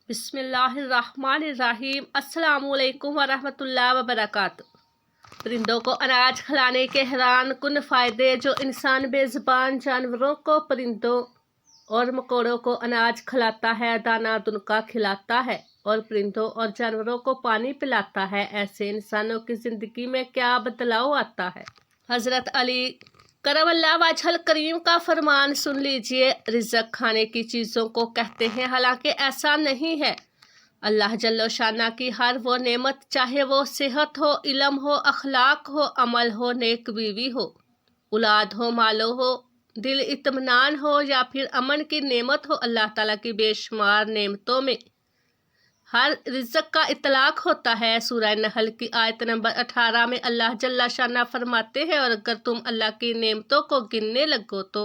بسم اللہ الرحمن الرحیم۔ السلام علیکم ورحمۃ اللہ وبرکاتہ۔ پرندوں کو اناج کھلانے کے حیران کن فائدے۔ جو انسان بے زبان جانوروں کو پرندوں اور مکوڑوں کو اناج کھلاتا ہے، دانہ دنکا کھلاتا ہے اور پرندوں اور جانوروں کو پانی پلاتا ہے، ایسے انسانوں کی زندگی میں کیا بدلاؤ آتا ہے۔ حضرت علی کرم اللہ وجہ الکریم کا فرمان سن لیجئے۔ رزق کھانے کی چیزوں کو کہتے ہیں، حالانکہ ایسا نہیں ہے۔ اللہ جل شانہ کی ہر وہ نعمت، چاہے وہ صحت ہو، علم ہو، اخلاق ہو، عمل ہو، نیک بیوی ہو، اولاد ہو، مالو ہو، دل اطمینان ہو یا پھر امن کی نعمت ہو، اللہ تعالیٰ کی بے شمار نعمتوں میں ہر رزق کا اطلاق ہوتا ہے۔ سورہ نحل کی آیت نمبر 18 میں اللہ جل شانہ فرماتے ہیں، اور اگر تم اللہ کی نعمتوں کو گننے لگو تو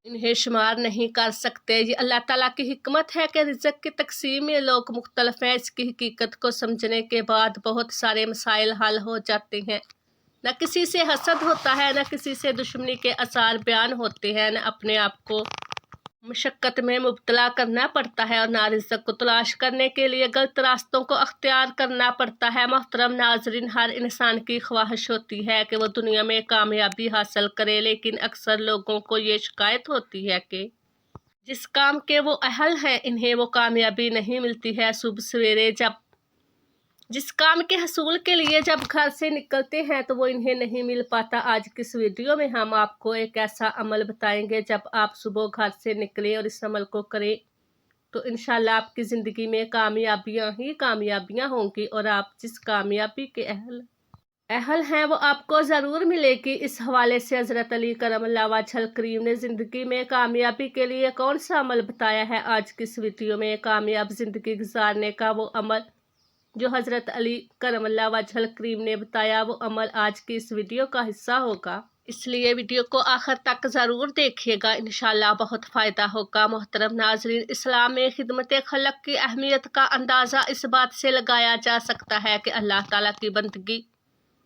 انہیں شمار نہیں کر سکتے۔ یہ اللہ تعالیٰ کی حکمت ہے کہ رزق کی تقسیم میں لوگ مختلف ہیں۔ اس کی حقیقت کو سمجھنے کے بعد بہت سارے مسائل حل ہو جاتے ہیں۔ نہ کسی سے حسد ہوتا ہے، نہ کسی سے دشمنی کے آثار بیان ہوتے ہیں، نہ اپنے آپ کو مشقت میں مبتلا کرنا پڑتا ہے، اور نہ رزق کو تلاش کرنے کے لیے غلط راستوں کو اختیار کرنا پڑتا ہے۔ محترم ناظرین، ہر انسان کی خواہش ہوتی ہے کہ وہ دنیا میں کامیابی حاصل کرے، لیکن اکثر لوگوں کو یہ شکایت ہوتی ہے کہ جس کام کے وہ اہل ہیں، انہیں وہ کامیابی نہیں ملتی ہے۔ صبح سویرے جس کام کے حصول کے لیے جب گھر سے نکلتے ہیں تو وہ انہیں نہیں مل پاتا۔ آج کی اس ویڈیو میں ہم آپ کو ایک ایسا عمل بتائیں گے، جب آپ صبح گھر سے نکلیں اور اس عمل کو کریں تو انشاءاللہ آپ کی زندگی میں کامیابیاں ہی کامیابیاں ہوں گی، اور آپ جس کامیابی کے اہل ہیں وہ آپ کو ضرور ملے گی۔ اس حوالے سے حضرت علی کرم اللہ وجہ الکریم نے زندگی میں کامیابی کے لیے کون سا عمل بتایا ہے؟ آج کی اس ویڈیو میں کامیاب زندگی گزارنے کا وہ عمل جو حضرت علی کرم اللہ وجہ الکریم نے بتایا، وہ عمل آج کی اس ویڈیو کا حصہ ہوگا، اس لیے ویڈیو کو آخر تک ضرور دیکھیے گا، انشاءاللہ بہت فائدہ ہوگا۔ محترم ناظرین، اسلام میں خدمت خلق کی اہمیت کا اندازہ اس بات سے لگایا جا سکتا ہے کہ اللہ تعالیٰ کی بندگی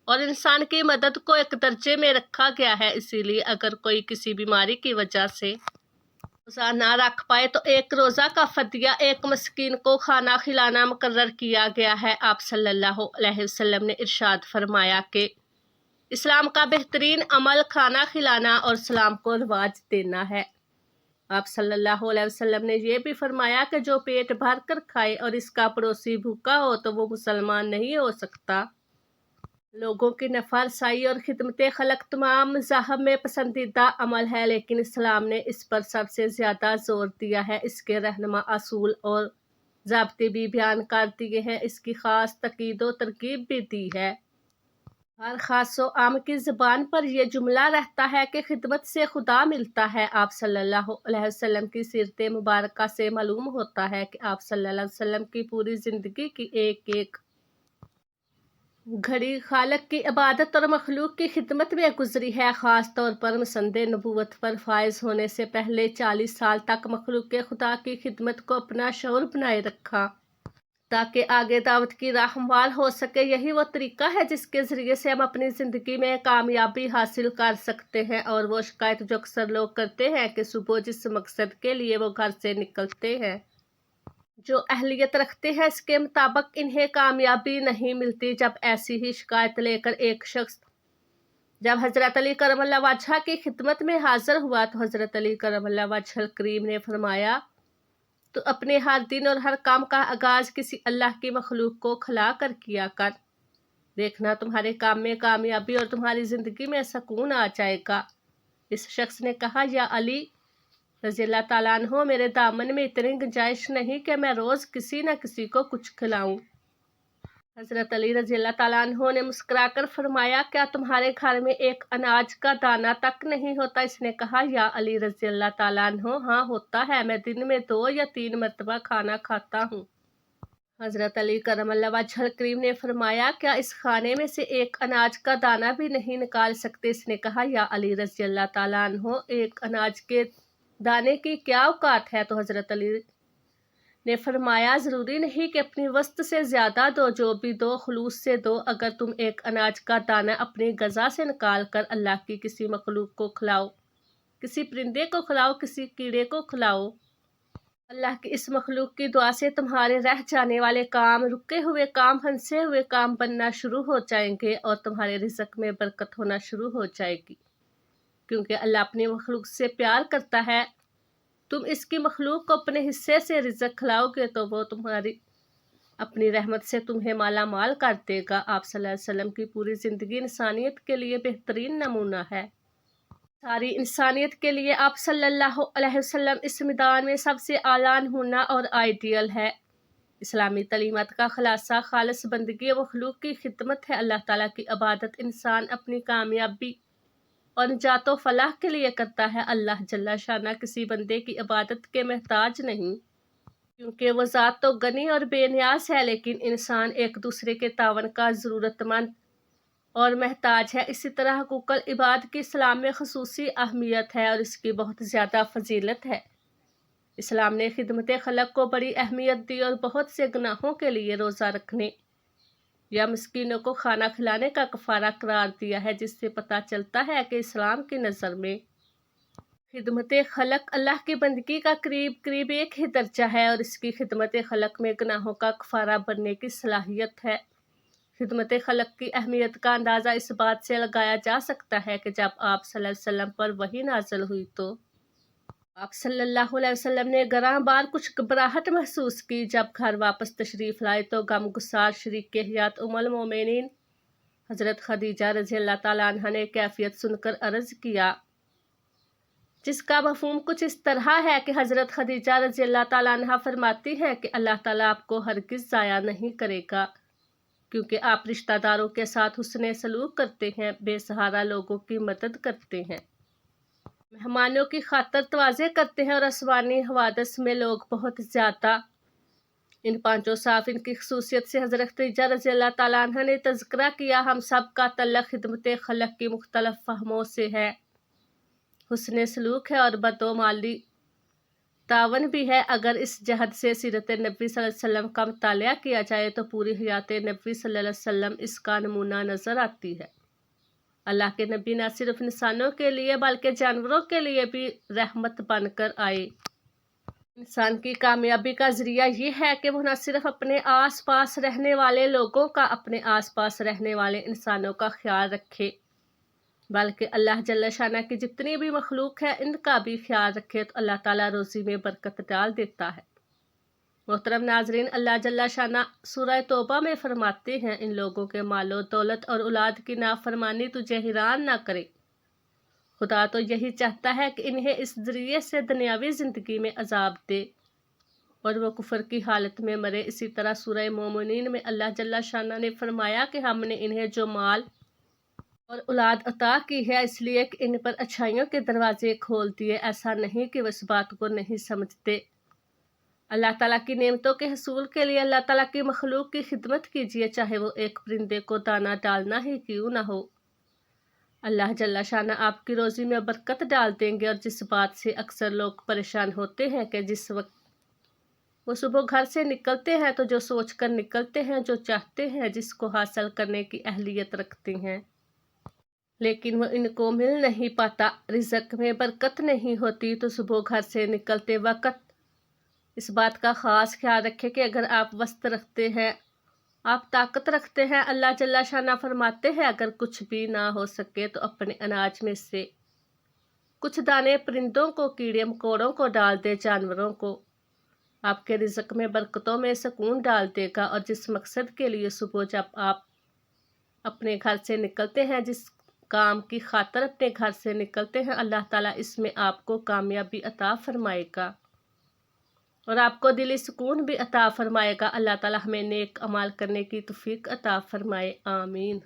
اور انسان کی مدد کو ایک درجے میں رکھا گیا ہے۔ اسی لیے اگر کوئی کسی بیماری کی وجہ سے روزہ نہ رکھ پائے تو ایک روزہ کا فدیہ ایک مسکین کو کھانا کھلانا مقرر کیا گیا ہے۔ آپ صلی اللہ علیہ وسلم نے ارشاد فرمایا کہ اسلام کا بہترین عمل کھانا کھلانا اور سلام کو رواج دینا ہے۔ آپ صلی اللہ علیہ وسلم نے یہ بھی فرمایا کہ جو پیٹ بھر کر کھائے اور اس کا پڑوسی بھوکا ہو تو وہ مسلمان نہیں ہو سکتا۔ لوگوں کی نفع رسائی اور خدمت خلق تمام مذاہب میں پسندیدہ عمل ہے، لیکن اسلام نے اس پر سب سے زیادہ زور دیا ہے۔ اس کے رہنما اصول اور ضابطے بھی بیان کر دیے ہیں، اس کی خاص تاکید و ترغیب بھی دی ہے۔ ہر خاص و عام کی زبان پر یہ جملہ رہتا ہے کہ خدمت سے خدا ملتا ہے۔ آپ صلی اللہ علیہ وسلم کی سیرت مبارکہ سے معلوم ہوتا ہے کہ آپ صلی اللہ علیہ وسلم کی پوری زندگی کی ایک ایک گھڑی خالق کی عبادت اور مخلوق کی خدمت میں گزری ہے۔ خاص طور پر مسند نبوت پر فائز ہونے سے پہلے 40 سال تک مخلوق خدا کی خدمت کو اپنا شعور بنائے رکھا تاکہ آگے دعوت کی راہ ہموار ہو سکے۔ یہی وہ طریقہ ہے جس کے ذریعے سے ہم اپنی زندگی میں کامیابی حاصل کر سکتے ہیں۔ اور وہ شکایت جو اکثر لوگ کرتے ہیں کہ صبح جس مقصد کے لیے وہ گھر سے نکلتے ہیں، جو اہلیت رکھتے ہیں، اس کے مطابق انہیں کامیابی نہیں ملتی۔ جب ایسی ہی شکایت لے کر ایک شخص جب حضرت علی کرم اللہ وجہ کی خدمت میں حاضر ہوا تو حضرت علی کرم اللہ وجہ الکریم نے فرمایا، تو اپنے ہر دن اور ہر کام کا آغاز کسی اللہ کی مخلوق کو کھلا کر کیا کر، دیکھنا تمہارے کام میں کامیابی اور تمہاری زندگی میں سکون آ جائے گا۔ اس شخص نے کہا، یا علی رضی اللہ تعالیٰ عنہ، میرے دامن میں اتنی گنجائش نہیں کہ میں روز کسی نہ کسی کو کچھ کھلاؤں۔ حضرت علی رضی اللہ تعالیٰ عنہ نے مسکرا کر فرمایا، کیا تمہارے گھر میں ایک اناج کا دانہ تک نہیں ہوتا؟ اس نے کہا، یا علی رضی اللہ تعالیٰ عنہ، ہاں ہوتا ہے، میں دن میں 2 یا 3 مرتبہ کھانا کھاتا ہوں۔ حضرت علی کرم اللہ وجہ الکریم نے فرمایا، کیا اس کھانے میں سے ایک اناج کا دانہ بھی نہیں نکال سکتے؟ اس نے کہا، یا علی رضی اللہ تعالیٰ عنہ، ایک اناج کے دانے کی کیا اوقات ہے؟ تو حضرت علی نے فرمایا، ضروری نہیں کہ اپنی وسط سے زیادہ دو، جو بھی دو خلوص سے دو۔ اگر تم ایک اناج کا دانہ اپنی غذا سے نکال کر اللہ کی کسی مخلوق کو کھلاؤ، کسی پرندے کو کھلاؤ، کسی کیڑے کو کھلاؤ، اللہ کی اس مخلوق کی دعا سے تمہارے رہ جانے والے کام، رکے ہوئے کام، ہنسے ہوئے کام بننا شروع ہو جائیں گے اور تمہارے رزق میں برکت ہونا شروع ہو جائے گی، کیونکہ اللہ اپنی مخلوق سے پیار کرتا ہے۔ تم اس کی مخلوق کو اپنے حصے سے رزق کھلاؤ گے تو وہ تمہاری اپنی رحمت سے تمہیں مالا مال کر دے گا۔ آپ صلی اللہ علیہ وسلم کی پوری زندگی انسانیت کے لیے بہترین نمونہ ہے۔ ساری انسانیت کے لیے آپ صلی اللہ علیہ وسلم اس میدان میں سب سے اعلیٰ نمونہ اور آئیڈیل ہے۔ اسلامی تعلیمات کا خلاصہ خالص بندگی مخلوق کی خدمت ہے۔ اللہ تعالیٰ کی عبادت انسان اپنی کامیابی اور نجات و فلاح کے لیے کرتا ہے۔ اللہ جل شانہ کسی بندے کی عبادت کے محتاج نہیں، کیونکہ وہ ذات تو غنی اور بے نیاز ہے، لیکن انسان ایک دوسرے کے تعاون کا ضرورت مند اور محتاج ہے۔ اسی طرح حقوق العباد کی اسلام میں خصوصی اہمیت ہے اور اس کی بہت زیادہ فضیلت ہے۔ اسلام نے خدمت خلق کو بڑی اہمیت دی اور بہت سے گناہوں کے لیے روزہ رکھنے یا مسکینوں کو کھانا کھلانے کا کفارہ قرار دیا ہے، جس سے پتہ چلتا ہے کہ اسلام کی نظر میں خدمت خلق اللہ کی بندگی کا قریب ایک ہی درجہ ہے اور اس کی خدمت خلق میں گناہوں کا کفارہ بننے کی صلاحیت ہے۔ خدمت خلق کی اہمیت کا اندازہ اس بات سے لگایا جا سکتا ہے کہ جب آپ صلی اللہ علیہ وسلم پر وحی نازل ہوئی تو آپ صلی اللہ علیہ وسلم نے گراں بار کچھ گھبراہٹ محسوس کی۔ جب گھر واپس تشریف لائے تو غم گسار شریک حیات ام المومنین حضرت خدیجہ رضی اللہ تعالیٰ عنہ نے کیفیت سن کر عرض کیا، جس کا مفہوم کچھ اس طرح ہے کہ حضرت خدیجہ رضی اللہ تعالیٰ عنہ فرماتی ہیں کہ اللہ تعالیٰ آپ کو ہرگز ضائع نہیں کرے گا، کیونکہ آپ رشتہ داروں کے ساتھ حسن سلوک کرتے ہیں، بے سہارا لوگوں کی مدد کرتے ہیں، مہمانوں کی خاطر تواضع کرتے ہیں اور آسمانی حوادث میں لوگ بہت زیادہ۔ ان پانچوں صافین کی خصوصیت سے حضرت خدیجہ رضی اللہ تعالیٰ عنہ نے تذکرہ کیا۔ ہم سب کا تعلق خدمت خلق کی مختلف فہموں سے ہے، حسن سلوک ہے اور بد و مالی تعاون بھی ہے۔ اگر اس جہد سے سیرت نبی صلی اللہ علیہ وسلم کا مطالعہ کیا جائے تو پوری حیات نبی صلی اللہ علیہ وسلم اس کا نمونہ نظر آتی ہے۔ اللہ کے نبی نہ صرف انسانوں کے لیے بلکہ جانوروں کے لیے بھی رحمت بن کر آئے۔ انسان کی کامیابی کا ذریعہ یہ ہے کہ وہ نہ صرف اپنے آس پاس رہنے والے لوگوں کا، اپنے آس پاس رہنے والے انسانوں کا خیال رکھے، بلکہ اللہ جل شانہ کی جتنی بھی مخلوق ہے ان کا بھی خیال رکھے تو اللہ تعالیٰ روزی میں برکت ڈال دیتا ہے۔ محترم ناظرین، اللہ جل شانہ سورہ توبہ میں فرماتے ہیں، ان لوگوں کے مال و دولت اور اولاد کی نافرمانی تجھے حیران نہ کرے، خدا تو یہی چاہتا ہے کہ انہیں اس ذریعے سے دنیاوی زندگی میں عذاب دے اور وہ کفر کی حالت میں مرے۔ اسی طرح سورہ مومنین میں اللہ جل شانہ نے فرمایا کہ ہم نے انہیں جو مال اور اولاد عطا کی ہے اس لیے کہ ان پر اچھائیوں کے دروازے کھول دیے، ایسا نہیں کہ وہ اس بات کو نہیں سمجھتے۔ اللہ تعالیٰ کی نعمتوں کے حصول کے لیے اللہ تعالیٰ کی مخلوق کی خدمت کیجیے، چاہے وہ ایک پرندے کو دانہ ڈالنا ہی کیوں نہ ہو۔ اللہ جل شانہ آپ کی روزی میں برکت ڈال دیں گے۔ اور جس بات سے اکثر لوگ پریشان ہوتے ہیں کہ جس وقت وہ صبح گھر سے نکلتے ہیں تو جو سوچ کر نکلتے ہیں، جو چاہتے ہیں، جس کو حاصل کرنے کی اہلیت رکھتے ہیں، لیکن وہ ان کو مل نہیں پاتا، رزق میں برکت نہیں ہوتی، تو صبح گھر سے نکلتے وقت اس بات کا خاص خیال رکھیں کہ اگر آپ وسط رکھتے ہیں، آپ طاقت رکھتے ہیں، اللہ جل شانہ فرماتے ہیں اگر کچھ بھی نہ ہو سکے تو اپنے اناج میں سے کچھ دانے پرندوں کو، کیڑے مکوڑوں کو ڈال دے، جانوروں کو، آپ کے رزق میں برکتوں میں سکون ڈال دے گا۔ اور جس مقصد کے لیے صبح جب آپ اپنے گھر سے نکلتے ہیں، جس کام کی خاطر اپنے گھر سے نکلتے ہیں، اللہ تعالیٰ اس میں آپ کو کامیابی عطا فرمائے گا اور آپ کو دلی سکون بھی عطا فرمائے گا۔ اللہ تعالیٰ ہمیں نیک اعمال کرنے کی توفیق عطا فرمائے، آمین۔